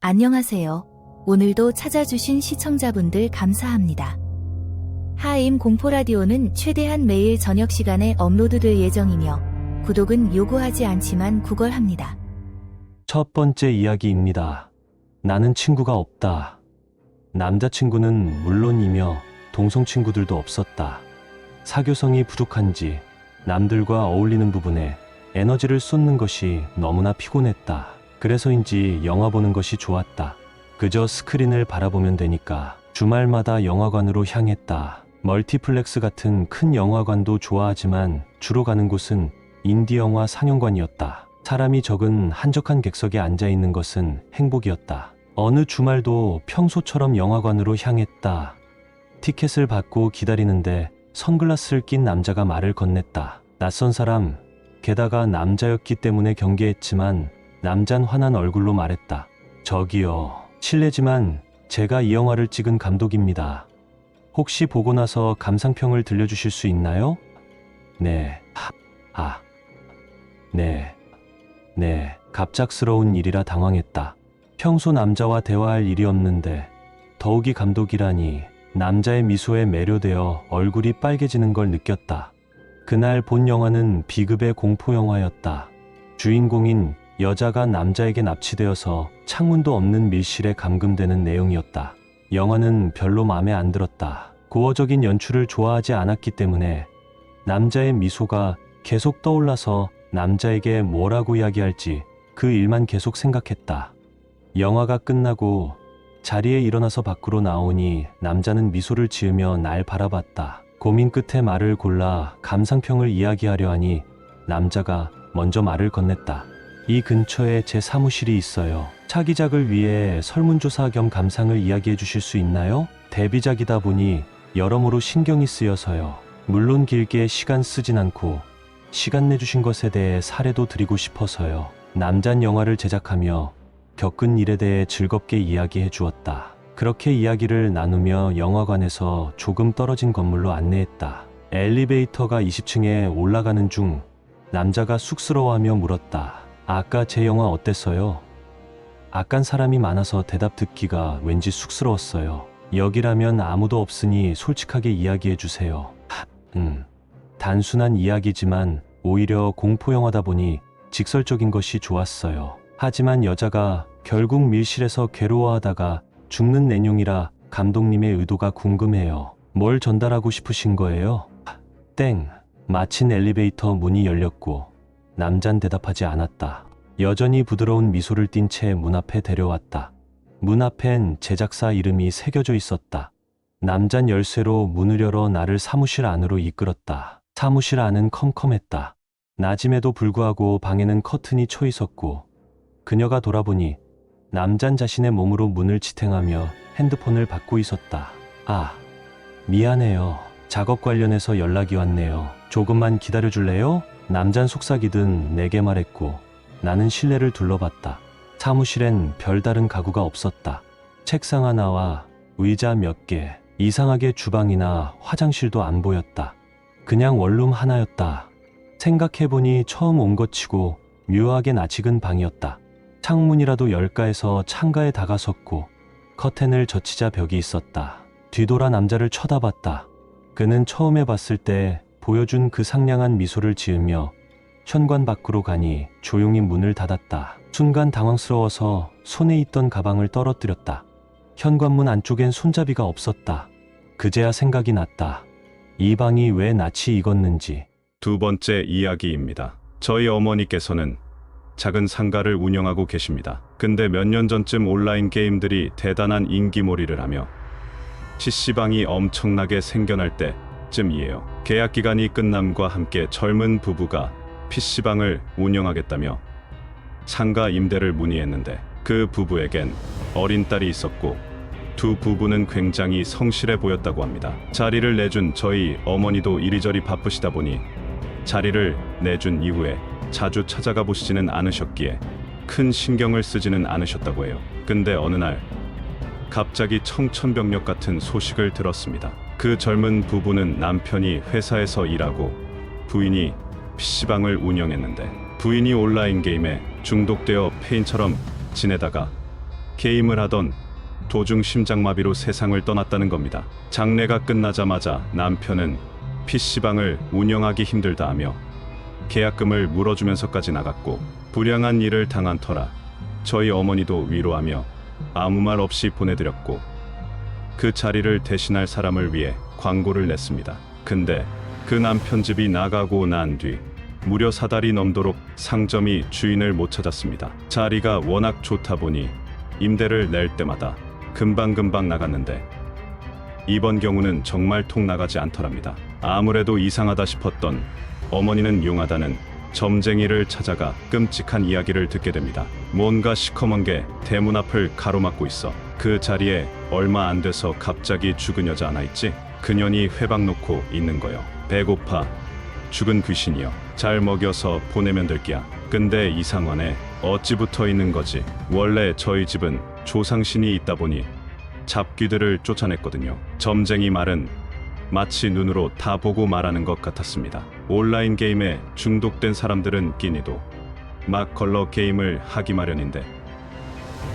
안녕하세요. 오늘도 찾아주신 시청자분들 감사합니다. 하임 공포라디오는 최대한 매일 저녁 시간에 업로드될 예정이며 구독은 요구하지 않지만 구걸합니다. 첫 번째 이야기입니다. 나는 친구가 없다. 남자친구는 물론이며 동성 친구들도 없었다. 사교성이 부족한지 남들과 어울리는 부분에 에너지를 쏟는 것이 너무나 피곤했다. 그래서인지 영화 보는 것이 좋았다. 그저 스크린을 바라보면 되니까 주말마다 영화관으로 향했다. 멀티플렉스 같은 큰 영화관도 좋아하지만 주로 가는 곳은 인디 영화 상영관이었다. 사람이 적은 한적한 객석에 앉아있는 것은 행복이었다. 어느 주말도 평소처럼 영화관으로 향했다. 티켓을 받고 기다리는데 선글라스를 낀 남자가 말을 건넸다. 낯선 사람, 게다가 남자였기 때문에 경계했지만 남잔 환한 얼굴로 말했다. 저기요, 실례지만 제가 이 영화를 찍은 감독입니다. 혹시 보고 나서 감상평을 들려주실 수 있나요? 네. 네. 갑작스러운 일이라 당황했다. 평소 남자와 대화할 일이 없는데 더욱이 감독이라니. 남자의 미소에 매료되어 얼굴이 빨개지는 걸 느꼈다. 그날 본 영화는 B급의 공포영화였다. 주인공인 여자가 남자에게 납치되어서 창문도 없는 밀실에 감금되는 내용이었다. 영화는 별로 마음에 안 들었다. 고어적인 연출을 좋아하지 않았기 때문에 남자의 미소가 계속 떠올라서 남자에게 뭐라고 이야기할지 그 일만 계속 생각했다. 영화가 끝나고 자리에 일어나서 밖으로 나오니 남자는 미소를 지으며 날 바라봤다. 고민 끝에 말을 골라 감상평을 이야기하려 하니 남자가 먼저 말을 건넸다. 이 근처에 제 사무실이 있어요. 차기작을 위해 설문조사 겸 감상을 이야기해 주실 수 있나요? 데뷔작이다 보니 여러모로 신경이 쓰여서요. 물론 길게 시간 쓰진 않고 시간 내주신 것에 대해 사례도 드리고 싶어서요. 남잔 영화를 제작하며 겪은 일에 대해 즐겁게 이야기해 주었다. 그렇게 이야기를 나누며 영화관에서 조금 떨어진 건물로 안내했다. 엘리베이터가 20층에 올라가는 중 남자가 쑥스러워하며 물었다. 아까 제 영화 어땠어요? 아깐 사람이 많아서 대답 듣기가 왠지 쑥스러웠어요. 여기라면 아무도 없으니 솔직하게 이야기해 주세요. 단순한 이야기지만 오히려 공포영화다 보니 직설적인 것이 좋았어요. 하지만 여자가 결국 밀실에서 괴로워하다가 죽는 내용이라 감독님의 의도가 궁금해요. 뭘 전달하고 싶으신 거예요? 땡. 마침 엘리베이터 문이 열렸고 남잔 대답하지 않았다. 여전히 부드러운 미소를 띤 채 문 앞에 데려왔다. 문 앞엔 제작사 이름이 새겨져 있었다. 남잔 열쇠로 문을 열어 나를 사무실 안으로 이끌었다. 사무실 안은 컴컴했다. 낮임에도 불구하고 방에는 커튼이 쳐 있었고 그녀가 돌아보니 남잔 자신의 몸으로 문을 지탱하며 핸드폰을 받고 있었다. 미안해요. 작업 관련해서 연락이 왔네요. 조금만 기다려줄래요? 남잔 속삭이듯 내게 말했고 나는 실내를 둘러봤다. 사무실엔 별다른 가구가 없었다. 책상 하나와 의자 몇 개, 이상하게 주방이나 화장실도 안 보였다. 그냥 원룸 하나였다. 생각해보니 처음 온 것 치고 묘하게 낯익은 방이었다. 창문이라도 열까 해서 창가에 다가섰고 커튼을 젖히자 벽이 있었다. 뒤돌아 남자를 쳐다봤다. 그는 처음에 봤을 때 보여준 그 상냥한 미소를 지으며 현관 밖으로 가니 조용히 문을 닫았다. 순간 당황스러워서 손에 있던 가방을 떨어뜨렸다. 현관문 안쪽엔 손잡이가 없었다. 그제야 생각이 났다. 이 방이 왜 낯이 익었는지. 두 번째 이야기입니다. 저희 어머니께서는 작은 상가를 운영하고 계십니다. 근데 몇 년 전쯤 온라인 게임들이 대단한 인기몰이를 하며 PC방이 엄청나게 생겨날 때쯤이에요. 계약 기간이 끝남과 함께 젊은 부부가 PC방을 운영하겠다며 상가 임대를 문의했는데 그 부부에겐 어린 딸이 있었고 두 부부는 굉장히 성실해 보였다고 합니다. 자리를 내준 저희 어머니도 이리저리 바쁘시다 보니 자리를 내준 이후에 자주 찾아가 보시지는 않으셨기에 큰 신경을 쓰지는 않으셨다고 해요. 근데 어느 날 갑자기 청천벽력 같은 소식을 들었습니다. 그 젊은 부부는 남편이 회사에서 일하고 부인이 PC방을 운영했는데 부인이 온라인 게임에 중독되어 폐인처럼 지내다가 게임을 하던 도중 심장마비로 세상을 떠났다는 겁니다. 장례가 끝나자마자 남편은 PC방을 운영하기 힘들다 하며 계약금을 물어주면서까지 나갔고, 불량한 일을 당한 터라 저희 어머니도 위로하며 아무 말 없이 보내드렸고, 그 자리를 대신할 사람을 위해 광고를 냈습니다. 근데 그 남편 집이 나가고 난 뒤 무려 4달이 넘도록 상점이 주인을 못 찾았습니다. 자리가 워낙 좋다 보니 임대를 낼 때마다 금방금방 나갔는데, 이번 경우는 정말 통 나가지 않더랍니다. 아무래도 이상하다 싶었던 어머니는 용하다는 점쟁이를 찾아가 끔찍한 이야기를 듣게 됩니다. 뭔가 시커먼 게 대문 앞을 가로막고 있어. 그 자리에 얼마 안 돼서 갑자기 죽은 여자 하나 있지? 그년이 회박 놓고 있는 거요. 배고파. 죽은 귀신이요. 잘 먹여서 보내면 될 끼야. 근데 이 상황에 어찌 붙어 있는 거지? 원래 저희 집은 조상신이 있다 보니 잡귀들을 쫓아냈거든요. 점쟁이 말은 마치 눈으로 다 보고 말하는 것 같았습니다. 온라인 게임에 중독된 사람들은 끼니도 막 걸러 게임을 하기 마련인데,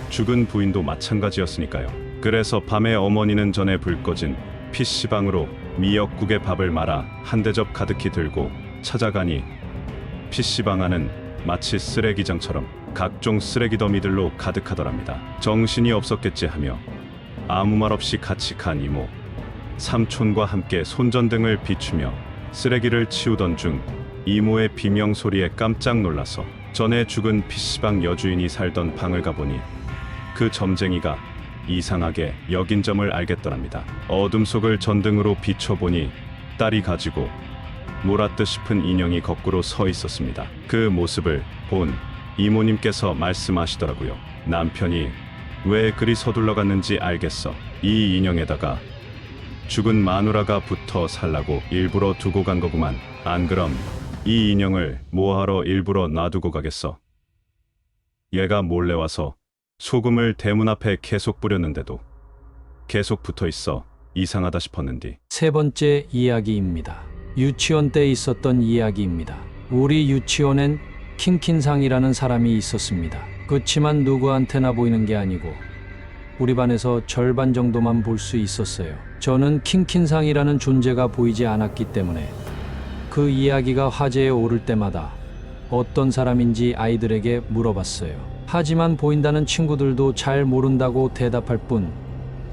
죽은 부인도 마찬가지였으니까요. 그래서 밤에 어머니는 전에 불 꺼진 PC방으로 미역국에 밥을 말아 한 대접 가득히 들고 찾아가니, PC방 안은 마치 쓰레기장처럼 각종 쓰레기 더미들로 가득하더랍니다. 정신이 없었겠지 하며 아무 말 없이 같이 간 이모, 삼촌과 함께 손전등을 비추며 쓰레기를 치우던 중 이모의 비명 소리에 깜짝 놀라서 전에 죽은 PC방 여주인이 살던 방을 가보니 그 점쟁이가 이상하게 여긴 점을 알겠더랍니다. 어둠 속을 전등으로 비춰보니 딸이 가지고 몰았듯 싶은 인형이 거꾸로 서 있었습니다. 그 모습을 본 이모님께서 말씀하시더라고요. 남편이 왜 그리 서둘러 갔는지 알겠어. 이 인형에다가 죽은 마누라가 붙어 살라고 일부러 두고 간 거구만. 안 그럼 이 인형을 뭐하러 일부러 놔두고 가겠어. 얘가 몰래 와서 소금을 대문 앞에 계속 뿌렸는데도 계속 붙어 있어 이상하다 싶었는디. 세 번째 이야기입니다. 유치원 때 있었던 이야기입니다. 우리 유치원엔 킹킨상이라는 사람이 있었습니다. 그치만 누구한테나 보이는 게 아니고 우리 반에서 절반 정도만 볼 수 있었어요. 저는 킹킨상이라는 존재가 보이지 않았기 때문에 그 이야기가 화제에 오를 때마다 어떤 사람인지 아이들에게 물어봤어요. 하지만 보인다는 친구들도 잘 모른다고 대답할 뿐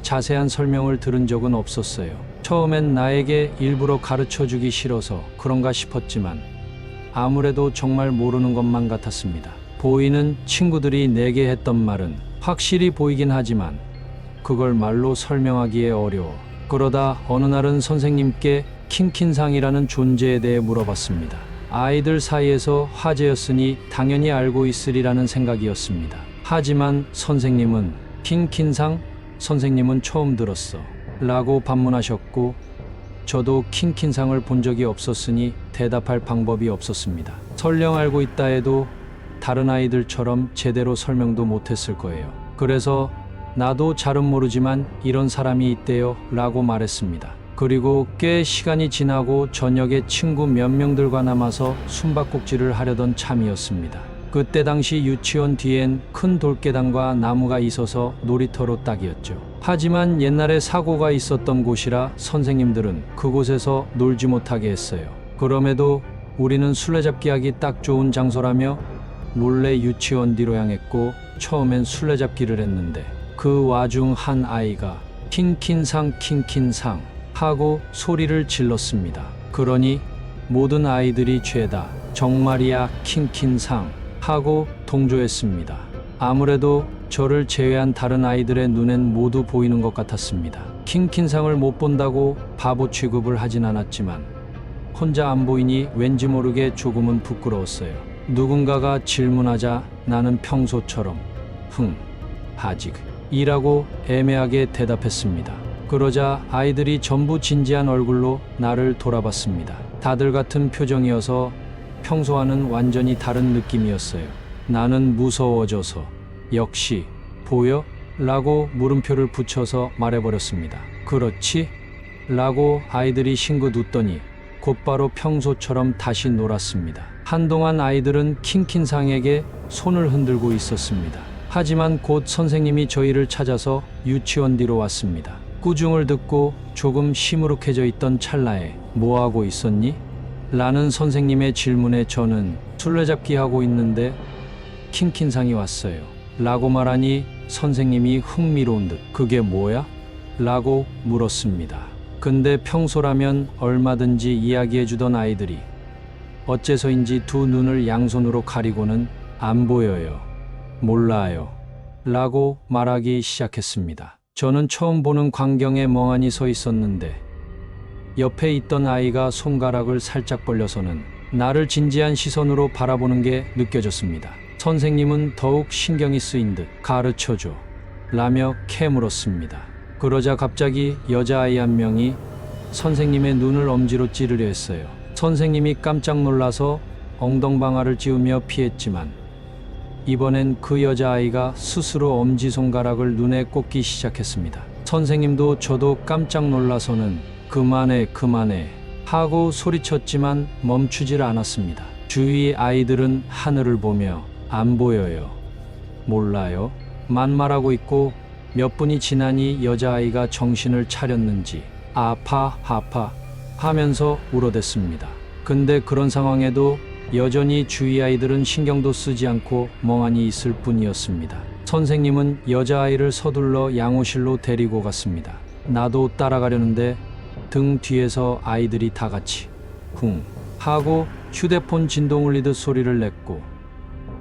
자세한 설명을 들은 적은 없었어요. 처음엔 나에게 일부러 가르쳐주기 싫어서 그런가 싶었지만 아무래도 정말 모르는 것만 같았습니다. 보이는 친구들이 내게 했던 말은 확실히 보이긴 하지만 그걸 말로 설명하기에 어려워. 그러다 어느 날은 선생님께 킹킨상이라는 존재에 대해 물어봤습니다. 아이들 사이에서 화제였으니 당연히 알고 있으리라는 생각이었습니다. 하지만 선생님은 킹킨상? 선생님은 처음 들었어 라고 반문하셨고, 저도 킹킨상을 본 적이 없었으니 대답할 방법이 없었습니다. 설령 알고 있다 해도 다른 아이들처럼 제대로 설명도 못했을 거예요. 그래서 나도 잘은 모르지만 이런 사람이 있대요 라고 말했습니다. 그리고 꽤 시간이 지나고 저녁에 친구 몇 명들과 남아서 숨바꼭질을 하려던 참이었습니다. 그때 당시 유치원 뒤엔 큰 돌계단과 나무가 있어서 놀이터로 딱이었죠. 하지만 옛날에 사고가 있었던 곳이라 선생님들은 그곳에서 놀지 못하게 했어요. 그럼에도 우리는 술래잡기 하기 딱 좋은 장소라며 몰래 유치원 뒤로 향했고, 처음엔 술래잡기를 했는데 그 와중 한 아이가 킹킨상 킹킨상 하고 소리를 질렀습니다. 그러니 모든 아이들이 죄다 정말이야 킹킨상 하고 동조했습니다. 아무래도 저를 제외한 다른 아이들의 눈엔 모두 보이는 것 같았습니다. 킹킨상을 못 본다고 바보 취급을 하진 않았지만 혼자 안 보이니 왠지 모르게 조금은 부끄러웠어요. 누군가가 질문하자 나는 평소처럼 아직 이라고 애매하게 대답했습니다. 그러자 아이들이 전부 진지한 얼굴로 나를 돌아봤습니다. 다들 같은 표정이어서 평소와는 완전히 다른 느낌이었어요. 나는 무서워져서 역시 보여? 라고 물음표를 붙여서 말해버렸습니다. 그렇지? 라고 아이들이 싱긋 웃더니 곧바로 평소처럼 다시 놀았습니다. 한동안 아이들은 킹킨상에게 손을 흔들고 있었습니다. 하지만 곧 선생님이 저희를 찾아서 유치원 뒤로 왔습니다. 꾸중을 듣고 조금 시무룩해져 있던 찰나에 뭐하고 있었니? 라는 선생님의 질문에 저는 술래잡기 하고 있는데 킹킨상이 왔어요. 라고 말하니 선생님이 흥미로운 듯 그게 뭐야? 라고 물었습니다. 근데 평소라면 얼마든지 이야기해주던 아이들이 어째서인지 두 눈을 양손으로 가리고는 안 보여요. 몰라요. 라고 말하기 시작했습니다. 저는 처음 보는 광경에 멍하니 서 있었는데 옆에 있던 아이가 손가락을 살짝 벌려서는 나를 진지한 시선으로 바라보는 게 느껴졌습니다. 선생님은 더욱 신경이 쓰인 듯 가르쳐줘 라며 캐물었습니다. 그러자 갑자기 여자아이 한 명이 선생님의 눈을 엄지로 찌르려 했어요. 선생님이 깜짝 놀라서 엉덩방아를 찌우며 피했지만 이번엔 그 여자아이가 스스로 엄지손가락을 눈에 꽂기 시작했습니다. 선생님도 저도 깜짝 놀라서는 그만해 하고 소리쳤지만 멈추질 않았습니다. 주위 아이들은 하늘을 보며 안 보여요. 몰라요. 만 말하고 있고 몇 분이 지나니 여자아이가 정신을 차렸는지 아파 하면서 울어댔습니다. 근데 그런 상황에도 여전히 주위 아이들은 신경도 쓰지 않고 멍하니 있을 뿐이었습니다. 선생님은 여자아이를 서둘러 양호실로 데리고 갔습니다. 나도 따라가려는데 등 뒤에서 아이들이 다 같이 쿵 하고 휴대폰 진동 울리듯 소리를 냈고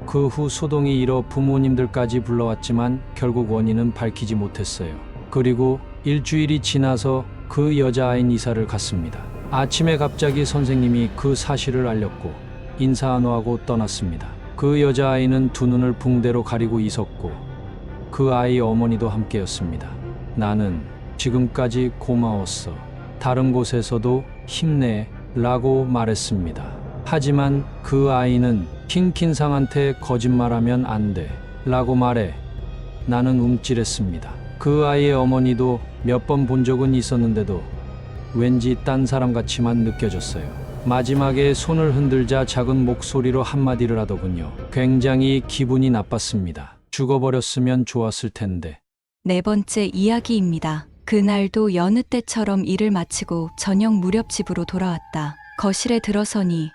그 후 소동이 일어 부모님들까지 불러왔지만 결국 원인은 밝히지 못했어요. 그리고 일주일이 지나서 그 여자아이는 이사를 갔습니다. 아침에 갑자기 선생님이 그 사실을 알렸고 인사 안 하고 떠났습니다. 그 여자아이는 두 눈을 붕대로 가리고 있었고 그 아이 어머니도 함께였습니다. 나는 지금까지 고마웠어. 다른 곳에서도 힘내 라고 말했습니다. 하지만 그 아이는 킹킨상한테 거짓말하면 안 돼 라고 말해 나는 움찔했습니다. 그 아이의 어머니도 몇 번 본 적은 있었는데도 왠지 딴 사람 같이만 느껴졌어요. 마지막에 손을 흔들자 작은 목소리로 한마디를 하더군요. 굉장히 기분이 나빴습니다. 죽어버렸으면 좋았을 텐데. 네 번째 이야기입니다. 그날도 여느 때처럼 일을 마치고 저녁 무렵 집으로 돌아왔다. 거실에 들어서니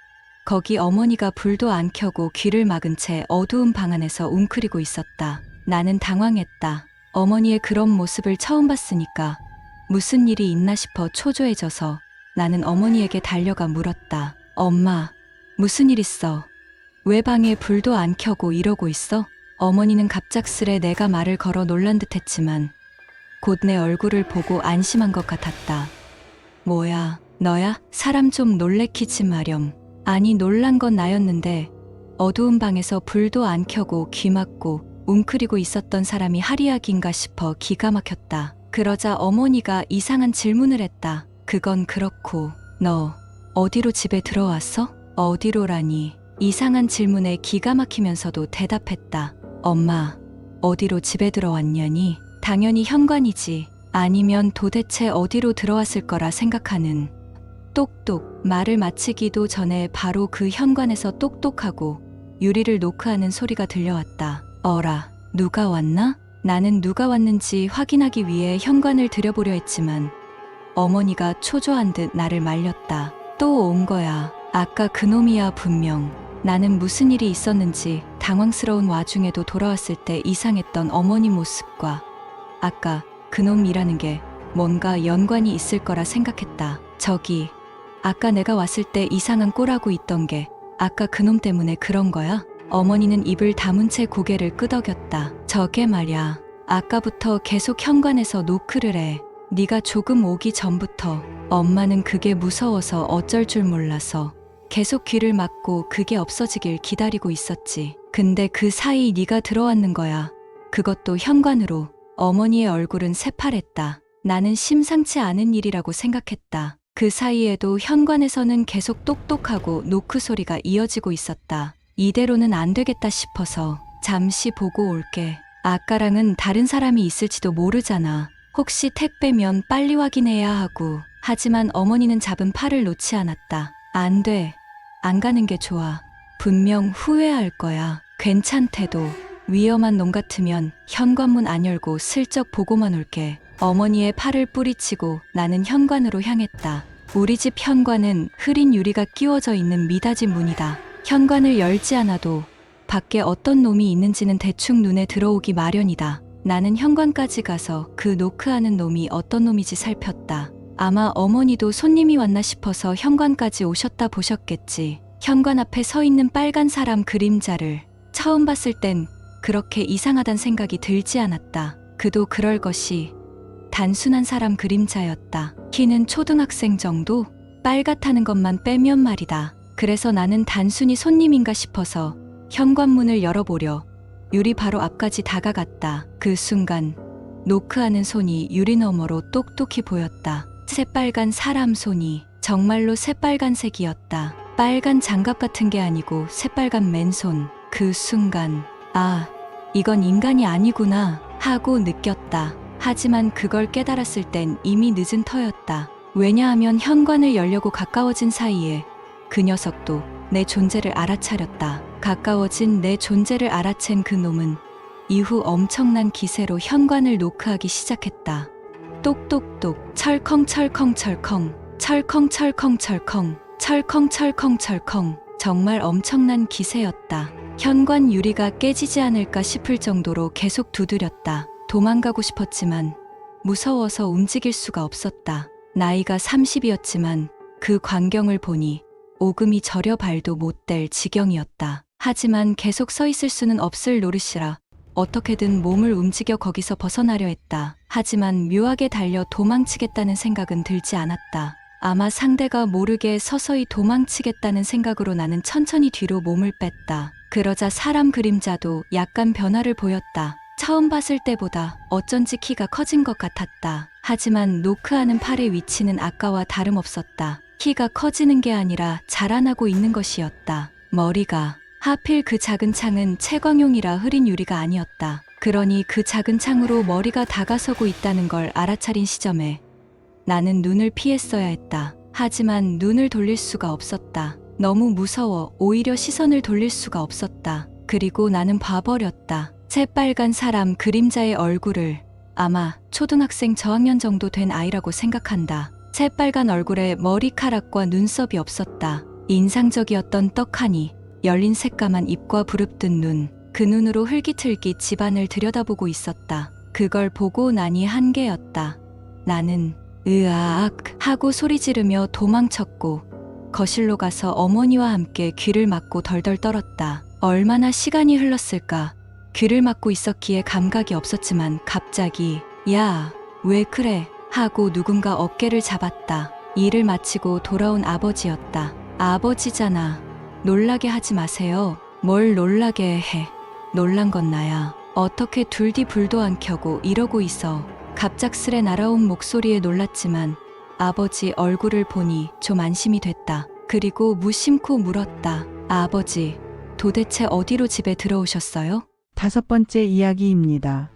거기 어머니가 불도 안 켜고 귀를 막은 채 어두운 방 안에서 웅크리고 있었다. 나는 당황했다. 어머니의 그런 모습을 처음 봤으니까 무슨 일이 있나 싶어 초조해져서 나는 어머니에게 달려가 물었다. 엄마, 무슨 일 있어? 왜 방에 불도 안 켜고 이러고 있어? 어머니는 갑작스레 내가 말을 걸어 놀란 듯 했지만 곧 내 얼굴을 보고 안심한 것 같았다. 뭐야, 너야? 사람 좀 놀래키지 마렴. 아니, 놀란 건 나였는데 어두운 방에서 불도 안 켜고 귀 막고 웅크리고 있었던 사람이 하리약인가 싶어 기가 막혔다. 그러자 어머니가 이상한 질문을 했다. 그건 그렇고 너 어디로 집에 들어왔어? 어디로라니? 이상한 질문에 기가 막히면서도 대답했다. 엄마, 어디로 집에 들어왔냐니? 당연히 현관이지. 아니면 도대체 어디로 들어왔을 거라 생각하는. 똑똑. 말을 마치기도 전에 바로 그 현관에서 똑똑하고 유리를 노크하는 소리가 들려왔다. 어라, 누가 왔나? 나는 누가 왔는지 확인하기 위해 현관을 들여보려 했지만 어머니가 초조한 듯 나를 말렸다. 또 온 거야. 아까 그놈이야 분명. 나는 무슨 일이 있었는지 당황스러운 와중에도 돌아왔을 때 이상했던 어머니 모습과 아까 그놈이라는 게 뭔가 연관이 있을 거라 생각했다. 저기, 아까 내가 왔을 때 이상한 꼴하고 있던 게 아까 그놈 때문에 그런 거야? 어머니는 입을 다문 채 고개를 끄덕였다. 저게 말야, 아까부터 계속 현관에서 노크를 해. 네가 조금 오기 전부터. 엄마는 그게 무서워서 어쩔 줄 몰라서 계속 귀를 막고 그게 없어지길 기다리고 있었지. 근데 그 사이 네가 들어왔는 거야. 그것도 현관으로. 어머니의 얼굴은 새파랬다. 나는 심상치 않은 일이라고 생각했다. 그 사이에도 현관에서는 계속 똑똑하고 노크 소리가 이어지고 있었다. 이대로는 안 되겠다 싶어서 잠시 보고 올게. 아까랑은 다른 사람이 있을지도 모르잖아. 혹시 택배면 빨리 확인해야 하고. 하지만 어머니는 잡은 팔을 놓지 않았다. 안 돼. 안 가는 게 좋아. 분명 후회할 거야. 괜찮대도. 위험한 놈 같으면 현관문 안 열고 슬쩍 보고만 올게. 어머니의 팔을 뿌리치고 나는 현관으로 향했다. 우리 집 현관은 흐린 유리가 끼워져 있는 미닫이 문이다. 현관을 열지 않아도 밖에 어떤 놈이 있는지는 대충 눈에 들어오기 마련이다. 나는 현관까지 가서 그 노크하는 놈이 어떤 놈이지 살폈다. 아마 어머니도 손님이 왔나 싶어서 현관까지 오셨다 보셨겠지. 현관 앞에 서 있는 빨간 사람 그림자를 처음 봤을 땐 그렇게 이상하단 생각이 들지 않았다. 그도 그럴 것이 단순한 사람 그림자였다. 키는 초등학생 정도? 빨갛다는 것만 빼면 말이다. 그래서 나는 단순히 손님인가 싶어서 현관문을 열어보려 유리 바로 앞까지 다가갔다. 그 순간 노크하는 손이 유리 너머로 똑똑히 보였다. 새빨간 사람 손이 정말로 새빨간색이었다. 빨간 장갑 같은 게 아니고 새빨간 맨손. 그 순간 아, 이건 인간이 아니구나 하고 느꼈다. 하지만 그걸 깨달았을 땐 이미 늦은 터였다. 왜냐하면 현관을 열려고 가까워진 사이에 그 녀석도 내 존재를 알아차렸다. 가까워진 내 존재를 알아챈 그 놈은 이후 엄청난 기세로 현관을 노크하기 시작했다. 똑똑똑, 철컹철컹철컹, 철컹철컹철컹, 철컹철컹철컹. 정말 엄청난 기세였다. 현관 유리가 깨지지 않을까 싶을 정도로 계속 두드렸다. 도망가고 싶었지만 무서워서 움직일 수가 없었다. 나이가 30이었지만 그 광경을 보니 오금이 저려 발도 못 댈 지경이었다. 하지만 계속 서 있을 수는 없을 노릇이라 어떻게든 몸을 움직여 거기서 벗어나려 했다. 하지만 묘하게 달려 도망치겠다는 생각은 들지 않았다. 아마 상대가 모르게 서서히 도망치겠다는 생각으로 나는 천천히 뒤로 몸을 뺐다. 그러자 사람 그림자도 약간 변화를 보였다. 처음 봤을 때보다 어쩐지 키가 커진 것 같았다. 하지만 노크하는 팔의 위치는 아까와 다름없었다. 키가 커지는 게 아니라 자라나고 있는 것이었다. 머리가 하필 그 작은 창은 채광용이라 흐린 유리가 아니었다. 그러니 그 작은 창으로 머리가 다가서고 있다는 걸 알아차린 시점에 나는 눈을 피했어야 했다. 하지만 눈을 돌릴 수가 없었다. 너무 무서워 오히려 시선을 돌릴 수가 없었다. 그리고 나는 봐버렸다. 새빨간 사람 그림자의 얼굴을. 아마 초등학생 저학년 정도 된 아이라고 생각한다. 새빨간 얼굴에 머리카락과 눈썹이 없었다. 인상적이었던 떡하니 열린 새까만 입과 부릅뜬 눈. 그 눈으로 흘깃흘깃 집안을 들여다보고 있었다. 그걸 보고 나니 한계였다. 나는 으아악 하고 소리 지르며 도망쳤고 거실로 가서 어머니와 함께 귀를 막고 덜덜 떨었다. 얼마나 시간이 흘렀을까. 귀를 막고 있었기에 감각이 없었지만 갑자기 야, 왜 그래? 하고 누군가 어깨를 잡았다. 일을 마치고 돌아온 아버지였다. 아버지잖아. 놀라게 하지 마세요. 뭘 놀라게 해. 놀란 건 나야. 어떻게 둘디 불도 안 켜고 이러고 있어. 갑작스레 날아온 목소리에 놀랐지만 아버지 얼굴을 보니 좀 안심이 됐다. 그리고 무심코 물었다. 아버지, 도대체 어디로 집에 들어오셨어요? 5번째 이야기입니다.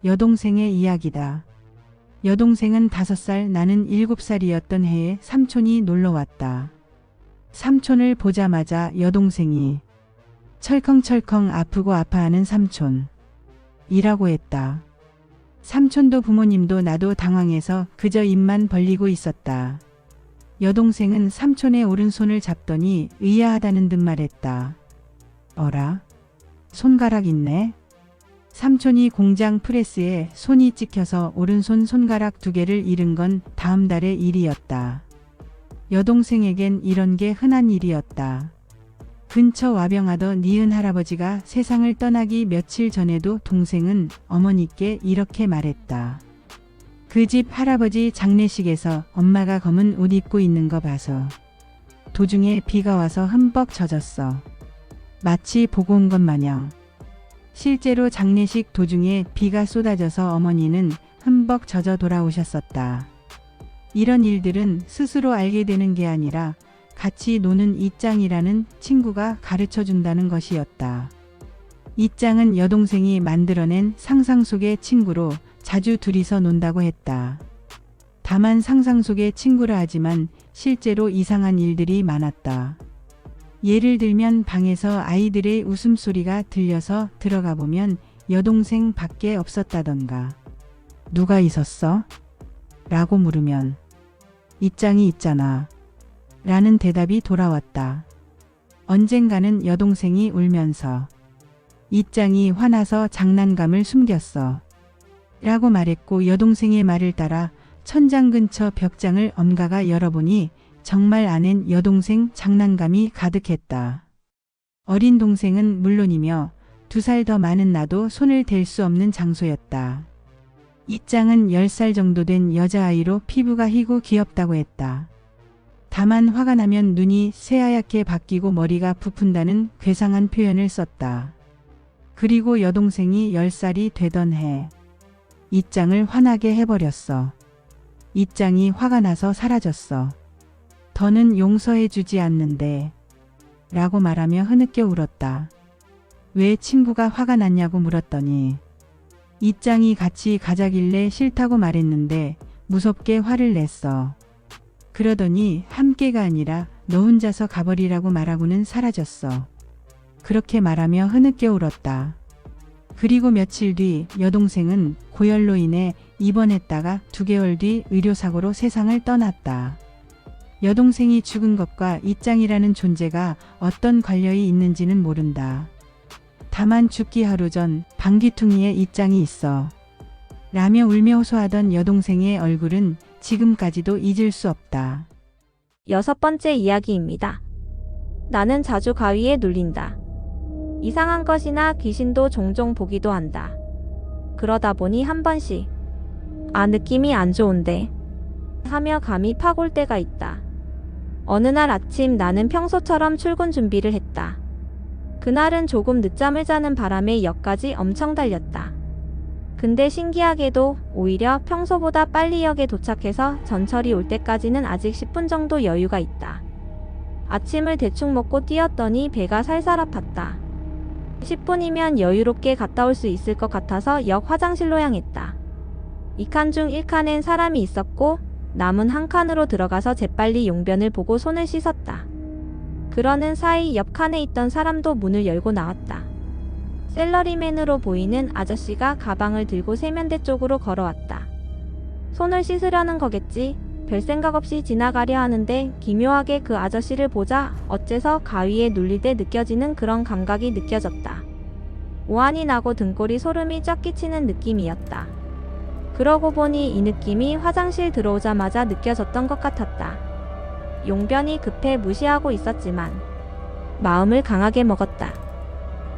여동생의 이야기다. 여동생은 5살, 나는 7살이었던 해에 삼촌이 놀러왔다. 삼촌을 보자마자 여동생이 철컹철컹 아프고 아파하는 삼촌 이라고 했다. 삼촌도 부모님도 나도 당황해서 그저 입만 벌리고 있었다. 여동생은 삼촌의 오른손을 잡더니 의아하다는 듯 말했다. 어라? 손가락 있네? 삼촌이 공장 프레스에 손이 찍혀서 오른손 손가락 2개를 잃은 건 다음 달의 일이었다. 여동생에겐 이런 게 흔한 일이었다. 근처 와병하던 니은 할아버지가 세상을 떠나기 며칠 전에도 동생은 어머니께 이렇게 말했다. 그 집 할아버지 장례식에서 엄마가 검은 옷 입고 있는 거 봐서 도중에 비가 와서 흠뻑 젖었어. 마치 보고 온 것 마냥. 실제로 장례식 도중에 비가 쏟아져서 어머니는 흠뻑 젖어 돌아오셨었다. 이런 일들은 스스로 알게 되는 게 아니라 같이 노는 이짱이라는 친구가 가르쳐준다는 것이었다. 이짱은 여동생이 만들어낸 상상 속의 친구로 자주 둘이서 논다고 했다. 다만 상상 속의 친구라 하지만 실제로 이상한 일들이 많았다. 예를 들면 방에서 아이들의 웃음소리가 들려서 들어가 보면 여동생 밖에 없었다던가. 누가 있었어? 라고 물으면 이짱이 있잖아. 라는 대답이 돌아왔다. 언젠가는 여동생이 울면서 이짱이 화나서 장난감을 숨겼어. 라고 말했고 여동생의 말을 따라 천장 근처 벽장을 엄가가 열어보니 정말 안엔 여동생 장난감이 가득했다. 어린 동생은 물론이며 2살 더 많은 나도 손을 댈 수 없는 장소였다. 이짱은 10살 정도 된 여자아이로 피부가 희고 귀엽다고 했다. 다만 화가 나면 눈이 새하얗게 바뀌고 머리가 부푼다는 괴상한 표현을 썼다. 그리고 여동생이 10살이 되던 해 이짱을 화나게 해버렸어. 이짱이 화가 나서 사라졌어. 더는 용서해주지 않는데 라고 말하며 흐느껴 울었다. 왜 친구가 화가 났냐고 물었더니 이짱이 같이 가자길래 싫다고 말했는데 무섭게 화를 냈어. 그러더니 함께가 아니라 너 혼자서 가버리라고 말하고는 사라졌어. 그렇게 말하며 흐느껴 울었다. 그리고 며칠 뒤 여동생은 고열로 인해 입원했다가 2개월 뒤 의료사고로 세상을 떠났다. 여동생이 죽은 것과 이짱이라는 존재가 어떤 관련이 있는지는 모른다. 다만 죽기 하루 전 방귀퉁이에 이짱이 있어. 라며 울며 호소하던 여동생의 얼굴은 지금까지도 잊을 수 없다. 6번째 이야기입니다. 나는 자주 가위에 눌린다. 이상한 것이나 귀신도 종종 보기도 한다. 그러다 보니 한 번씩 느낌이 안 좋은데 하며 감이 팍 올 때가 있다. 어느 날 아침 나는 평소처럼 출근 준비를 했다. 그날은 조금 늦잠을 자는 바람에 역까지 엄청 달렸다. 근데 신기하게도 오히려 평소보다 빨리 역에 도착해서 전철이 올 때까지는 아직 10분 정도 여유가 있다. 아침을 대충 먹고 뛰었더니 배가 살살 아팠다. 10분이면 여유롭게 갔다 올 수 있을 것 같아서 역 화장실로 향했다. 2칸 중 1칸엔 사람이 있었고 남은 한 칸으로 들어가서 재빨리 용변을 보고 손을 씻었다. 그러는 사이 옆 칸에 있던 사람도 문을 열고 나왔다. 셀러리맨으로 보이는 아저씨가 가방을 들고 세면대 쪽으로 걸어왔다. 손을 씻으려는 거겠지. 별 생각 없이 지나가려 하는데 기묘하게 그 아저씨를 보자 어째서 가위에 눌릴 때 느껴지는 그런 감각이 느껴졌다. 오한이 나고 등골이 소름이 쫙 끼치는 느낌이었다. 그러고 보니 이 느낌이 화장실 들어오자마자 느껴졌던 것 같았다. 용변이 급해 무시하고 있었지만 마음을 강하게 먹었다.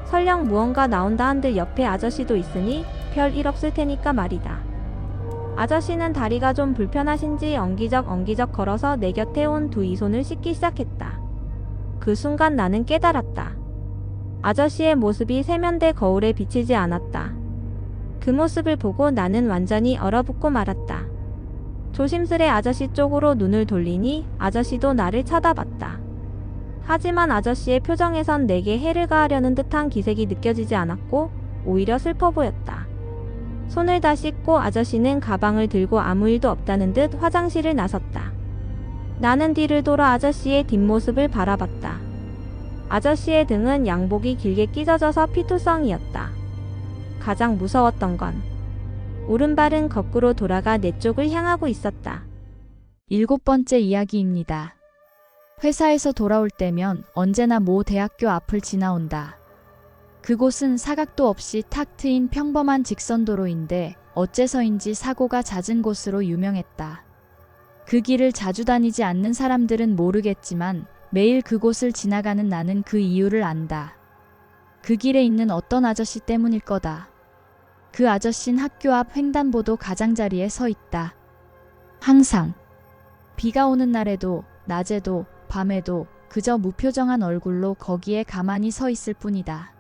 설령 무언가 나온다 한들 옆에 아저씨도 있으니 별 일 없을 테니까 말이다. 아저씨는 다리가 좀 불편하신지 엉기적 걸어서 내 곁에 온 2손을 씻기 시작했다. 그 순간 나는 깨달았다. 아저씨의 모습이 세면대 거울에 비치지 않았다. 그 모습을 보고 나는 완전히 얼어붙고 말았다. 조심스레 아저씨 쪽으로 눈을 돌리니 아저씨도 나를 쳐다봤다. 하지만 아저씨의 표정에선 내게 해를 가하려는 듯한 기색이 느껴지지 않았고 오히려 슬퍼 보였다. 손을 다 씻고 아저씨는 가방을 들고 아무 일도 없다는 듯 화장실을 나섰다. 나는 뒤를 돌아 아저씨의 뒷모습을 바라봤다. 아저씨의 등은 양복이 길게 끼져져서 피투성이었다. 가장 무서웠던 건 오른발은 거꾸로 돌아가 내 쪽을 향하고 있었다. 7번째 이야기입니다. 회사에서 돌아올 때면 언제나 모 대학교 앞을 지나온다. 그곳은 사각도 없이 탁 트인 평범한 직선도로인데 어째서인지 사고가 잦은 곳으로 유명했다. 그 길을 자주 다니지 않는 사람들은 모르겠지만 매일 그곳을 지나가는 나는 그 이유를 안다. 그 길에 있는 어떤 아저씨 때문일 거다. 그 아저씨는 학교 앞 횡단보도 가장자리에 서 있다. 항상. 비가 오는 날에도 낮에도 밤에도 그저 무표정한 얼굴로 거기에 가만히 서 있을 뿐이다.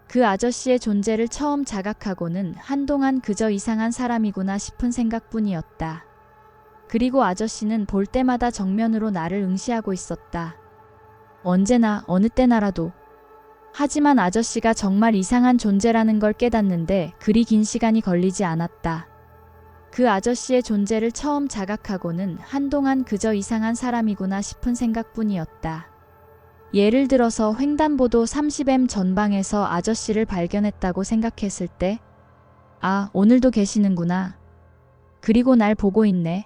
그 아저씨의 존재를 처음 자각하고는 한동안 그저 이상한 사람이구나 싶은 생각뿐이었다. 그리고 아저씨는 볼 때마다 정면으로 나를 응시하고 있었다. 언제나 어느 때나라도. 하지만 아저씨가 정말 이상한 존재라는 걸 깨닫는데 그리 긴 시간이 걸리지 않았다. 그 아저씨의 존재를 처음 자각하고는 한동안 그저 이상한 사람이구나 싶은 생각뿐이었다. 예를 들어서 횡단보도 30m 전방에서 아저씨를 발견했다고 생각했을 때, 아, 오늘도 계시는구나. 그리고 날 보고 있네.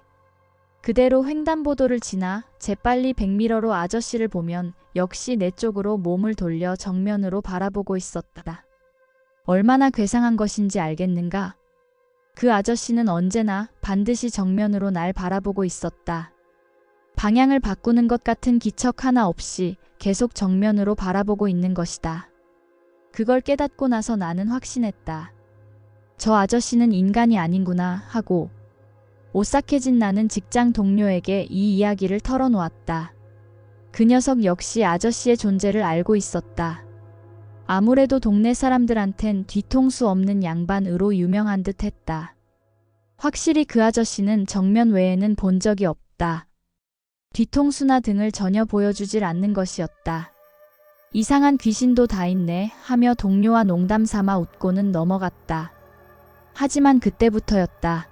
그대로 횡단보도를 지나 재빨리 백미러로 아저씨를 보면 역시 내 쪽으로 몸을 돌려 정면으로 바라보고 있었다. 얼마나 괴상한 것인지 알겠는가? 그 아저씨는 언제나 반드시 정면으로 날 바라보고 있었다. 방향을 바꾸는 것 같은 기척 하나 없이 계속 정면으로 바라보고 있는 것이다. 그걸 깨닫고 나서 나는 확신했다. 저 아저씨는 인간이 아닌구나 하고 오싹해진 나는 직장 동료에게 이 이야기를 털어놓았다. 그 녀석 역시 아저씨의 존재를 알고 있었다. 아무래도 동네 사람들한텐 뒤통수 없는 양반으로 유명한 듯 했다. 확실히 그 아저씨는 정면 외에는 본 적이 없다. 뒤통수나 등을 전혀 보여주질 않는 것이었다. 이상한 귀신도 다 있네 하며 동료와 농담 삼아 웃고는 넘어갔다. 하지만 그때부터였다.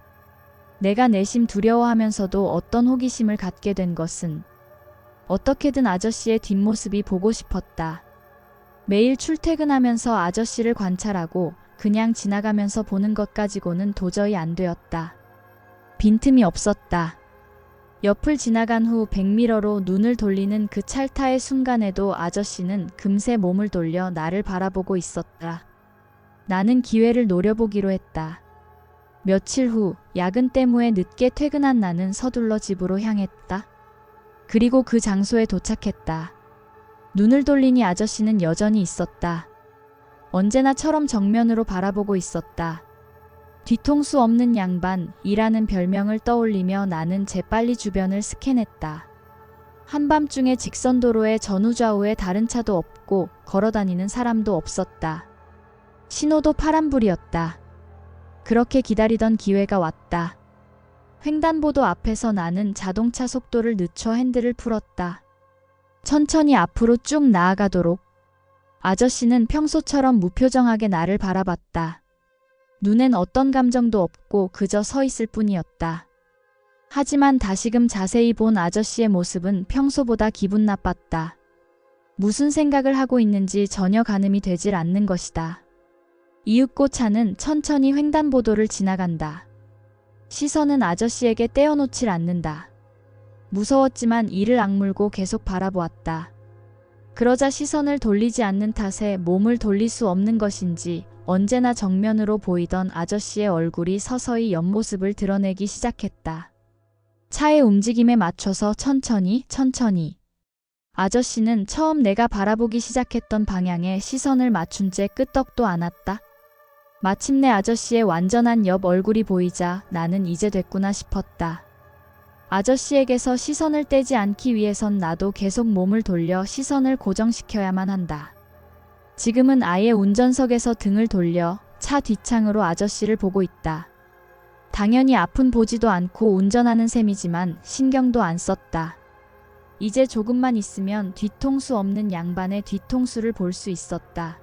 내가 내심 두려워하면서도 어떤 호기심을 갖게 된 것은 어떻게든 아저씨의 뒷모습이 보고 싶었다. 매일 출퇴근하면서 아저씨를 관찰하고 그냥 지나가면서 보는 것 가지고는 도저히 안 되었다. 빈틈이 없었다. 옆을 지나간 후 백미러로 눈을 돌리는 그 찰타의 순간에도 아저씨는 금세 몸을 돌려 나를 바라보고 있었다. 나는 기회를 노려보기로 했다. 며칠 후 야근 때문에 늦게 퇴근한 나는 서둘러 집으로 향했다. 그리고 그 장소에 도착했다. 눈을 돌리니 아저씨는 여전히 있었다. 언제나처럼 정면으로 바라보고 있었다. 뒤통수 없는 양반이라는 별명을 떠올리며 나는 재빨리 주변을 스캔했다. 한밤중에 직선도로에 전후좌우에 다른 차도 없고 걸어다니는 사람도 없었다. 신호도 파란불이었다. 그렇게 기다리던 기회가 왔다. 횡단보도 앞에서 나는 자동차 속도를 늦춰 핸들을 풀었다. 천천히 앞으로 쭉 나아가도록. 아저씨는 평소처럼 무표정하게 나를 바라봤다. 눈엔 어떤 감정도 없고 그저 서 있을 뿐이었다. 하지만 다시금 자세히 본 아저씨의 모습은 평소보다 기분 나빴다. 무슨 생각을 하고 있는지 전혀 가늠이 되질 않는 것이다. 이윽고 차는 천천히 횡단보도를 지나간다. 시선은 아저씨에게 떼어놓질 않는다. 무서웠지만 이를 악물고 계속 바라보았다. 그러자 시선을 돌리지 않는 탓에 몸을 돌릴 수 없는 것인지 언제나 정면으로 보이던 아저씨의 얼굴이 서서히 옆모습을 드러내기 시작했다. 차의 움직임에 맞춰서 천천히. 아저씨는 처음 내가 바라보기 시작했던 방향에 시선을 맞춘 채 끄떡도 않았다. 마침내 아저씨의 완전한 옆 얼굴이 보이자 나는 이제 됐구나 싶었다. 아저씨에게서 시선을 떼지 않기 위해선 나도 계속 몸을 돌려 시선을 고정시켜야만 한다. 지금은 아예 운전석에서 등을 돌려 차 뒷창으로 아저씨를 보고 있다. 당연히 앞은 보지도 않고 운전하는 셈이지만 신경도 안 썼다. 이제 조금만 있으면 뒤통수 없는 양반의 뒤통수를 볼 수 있었다.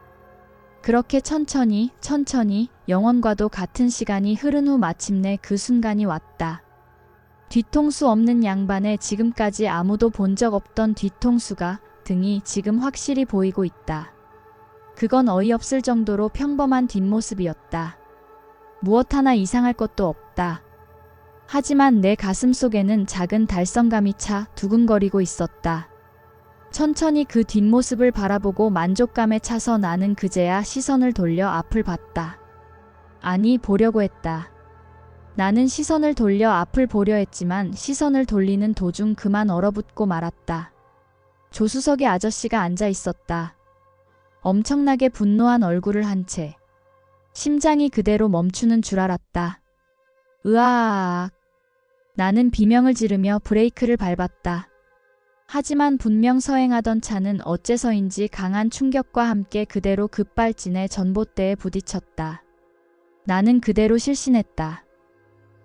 그렇게 천천히 영원과도 같은 시간이 흐른 후 마침내 그 순간이 왔다. 뒤통수 없는 양반의 지금까지 아무도 본 적 없던 뒤통수가 등이 지금 확실히 보이고 있다. 그건 어이없을 정도로 평범한 뒷모습이었다. 무엇 하나 이상할 것도 없다. 하지만 내 가슴 속에는 작은 달성감이 차 두근거리고 있었다. 천천히 그 뒷모습을 바라보고 만족감에 차서 나는 그제야 시선을 돌려 앞을 봤다. 아니, 보려고 했다. 나는 시선을 돌려 앞을 보려 했지만 시선을 돌리는 도중 그만 얼어붙고 말았다. 조수석에 아저씨가 앉아 있었다. 엄청나게 분노한 얼굴을 한 채. 심장이 그대로 멈추는 줄 알았다. 으아악. 나는 비명을 지르며 브레이크를 밟았다. 하지만 분명 서행하던 차는 어째서인지 강한 충격과 함께 그대로 급발진해 전봇대에 부딪혔다. 나는 그대로 실신했다.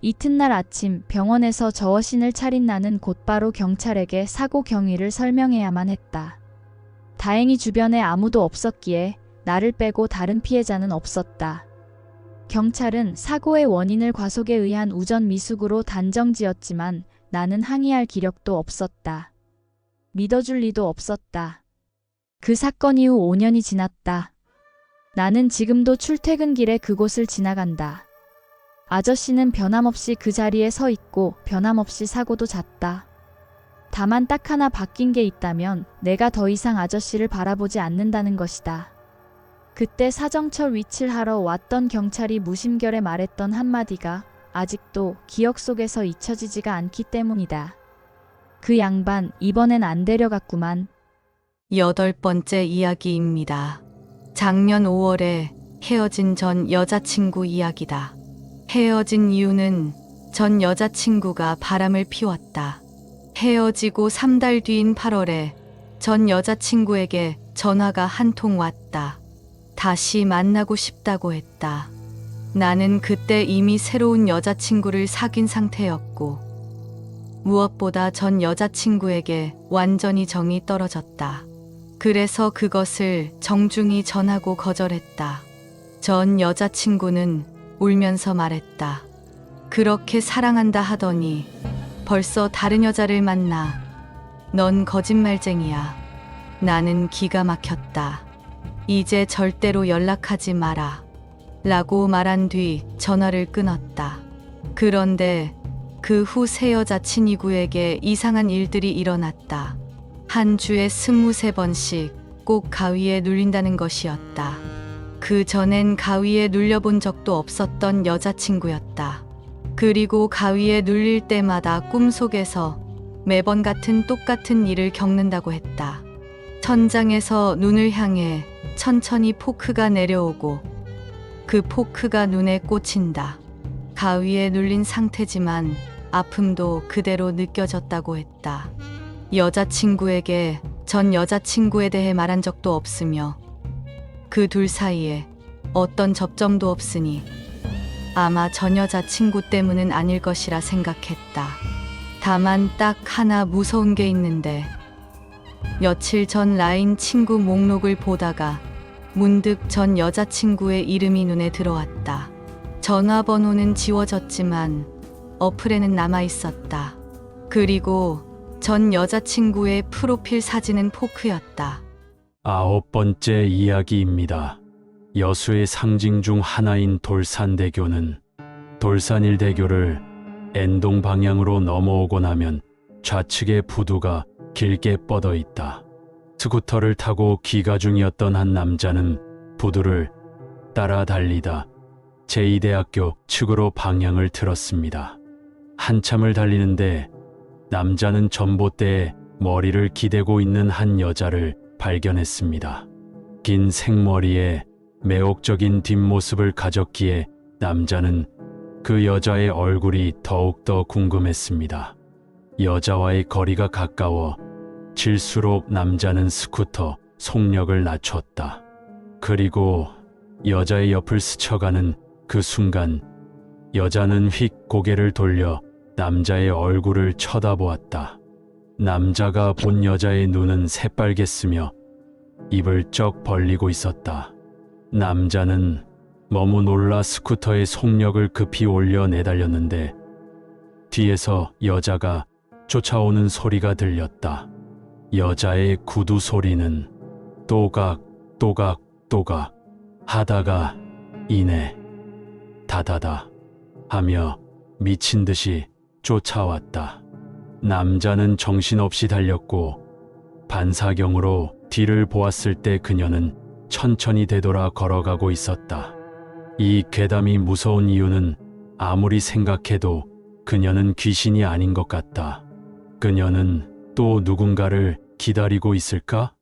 이튿날 아침 병원에서 저어신을 차린 나는 곧바로 경찰에게 사고 경위를 설명해야만 했다. 다행히 주변에 아무도 없었기에 나를 빼고 다른 피해자는 없었다. 경찰은 사고의 원인을 과속에 의한 우전 미숙으로 단정지었지만 나는 항의할 기력도 없었다. 믿어줄 리도 없었다. 그 사건 이후 5년이 지났다. 나는 지금도 출퇴근길에 그곳을 지나간다. 아저씨는 변함없이 그 자리에 서 있고 변함없이 사고도 잦다. 다만 딱 하나 바뀐 게 있다면 내가 더 이상 아저씨를 바라보지 않는다는 것이다. 그때 사정철 위치를 하러 왔던 경찰이 무심결에 말했던 한마디가 아직도 기억 속에서 잊혀지지가 않기 때문이다. 그 양반 이번엔 안 데려갔구만. 8번째 이야기입니다. 작년 5월에 헤어진 전 여자친구 이야기다. 헤어진 이유는 전 여자친구가 바람을 피웠다. 헤어지고 3달 뒤인 8월에 전 여자친구에게 전화가 한 통 왔다. 다시 만나고 싶다고 했다. 나는 그때 이미 새로운 여자친구를 사귄 상태였고 무엇보다 전 여자친구에게 완전히 정이 떨어졌다. 그래서 그것을 정중히 전하고 거절했다. 전 여자친구는 울면서 말했다. 그렇게 사랑한다 하더니 벌써 다른 여자를 만나. 넌 거짓말쟁이야. 나는 기가 막혔다. 이제 절대로 연락하지 마라. 라고 말한 뒤 전화를 끊었다. 그런데 그 후 새 여자 친이구에게 이상한 일들이 일어났다. 한 주에 23번씩 꼭 가위에 눌린다는 것이었다. 그 전엔 가위에 눌려본 적도 없었던 여자친구였다. 그리고 가위에 눌릴 때마다 꿈속에서 매번 같은 똑같은 일을 겪는다고 했다. 천장에서 눈을 향해 천천히 포크가 내려오고 그 포크가 눈에 꽂힌다. 가위에 눌린 상태지만 아픔도 그대로 느껴졌다고 했다. 여자친구에게 전 여자친구에 대해 말한 적도 없으며 그 둘 사이에 어떤 접점도 없으니 아마 전 여자친구 때문은 아닐 것이라 생각했다. 다만 딱 하나 무서운 게 있는데 며칠 전 라인 친구 목록을 보다가 문득 전 여자친구의 이름이 눈에 들어왔다. 전화번호는 지워졌지만 어플에는 남아 있었다. 그리고 전 여자친구의 프로필 사진은 포크였다. 9번째 이야기입니다. 여수의 상징 중 하나인 돌산대교는 돌산일대교를 N동 방향으로 넘어오고 나면 좌측에 부두가 길게 뻗어 있다. 스쿠터를 타고 귀가 중이었던 한 남자는 부두를 따라 달리다 제2대학교 측으로 방향을 틀었습니다. 한참을 달리는데 남자는 전봇대에 머리를 기대고 있는 한 여자를 발견했습니다. 긴 생머리에 매혹적인 뒷모습을 가졌기에 남자는 그 여자의 얼굴이 더욱더 궁금했습니다. 여자와의 거리가 가까워 질수록 남자는 스쿠터 속력을 낮췄다. 그리고 여자의 옆을 스쳐가는 그 순간 여자는 휙 고개를 돌려 남자의 얼굴을 쳐다보았다. 남자가 본 여자의 눈은 새빨갰으며 입을 쩍 벌리고 있었다. 남자는 너무 놀라 스쿠터의 속력을 급히 올려 내달렸는데 뒤에서 여자가 쫓아오는 소리가 들렸다. 여자의 구두 소리는 또각 또각 또각 하다가 이내 다다다 하며 미친 듯이 쫓아왔다. 남자는 정신없이 달렸고 반사경으로 뒤를 보았을 때 그녀는 천천히 되돌아 걸어가고 있었다. 이 괴담이 무서운 이유는 아무리 생각해도 그녀는 귀신이 아닌 것 같다. 그녀는 또 누군가를 기다리고 있을까?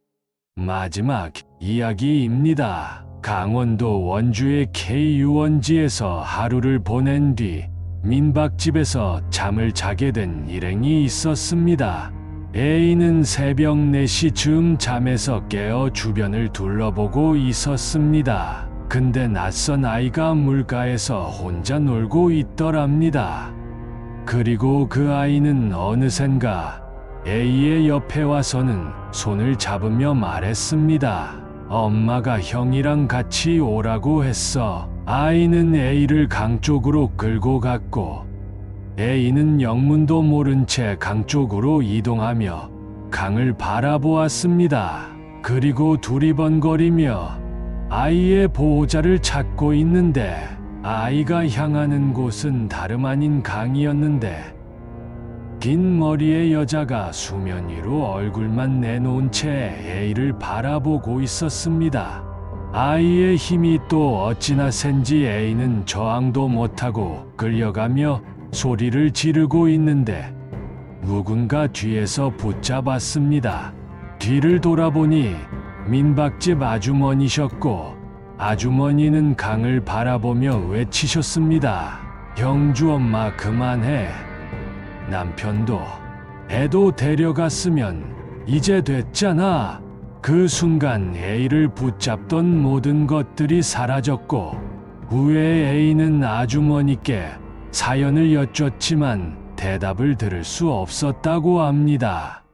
마지막 이야기입니다. 강원도 원주의 K유원지에서 하루를 보낸 뒤 민박집에서 잠을 자게 된 일행이 있었습니다. A는 새벽 4시쯤 잠에서 깨어 주변을 둘러보고 있었습니다. 근데 낯선 아이가 물가에서 혼자 놀고 있더랍니다. 그리고 그 아이는 어느샌가 A의 옆에 와서는 손을 잡으며 말했습니다. 엄마가 형이랑 같이 오라고 했어. 아이는 A를 강 쪽으로 끌고 갔고 A는 영문도 모른 채 강 쪽으로 이동하며 강을 바라보았습니다. 그리고 두리번거리며 아이의 보호자를 찾고 있는데 아이가 향하는 곳은 다름 아닌 강이었는데 긴 머리의 여자가 수면 위로 얼굴만 내놓은 채 A를 바라보고 있었습니다. 아이의 힘이 또 어찌나 센지 A는 저항도 못하고 끌려가며 소리를 지르고 있는데 누군가 뒤에서 붙잡았습니다. 뒤를 돌아보니 민박집 아주머니셨고 아주머니는 강을 바라보며 외치셨습니다. 형주 엄마 그만해. 남편도 애도 데려갔으면 이제 됐잖아. 그 순간 A를 붙잡던 모든 것들이 사라졌고 후에 A는 아주머니께 사연을 여쭙지만 대답을 들을 수 없었다고 합니다.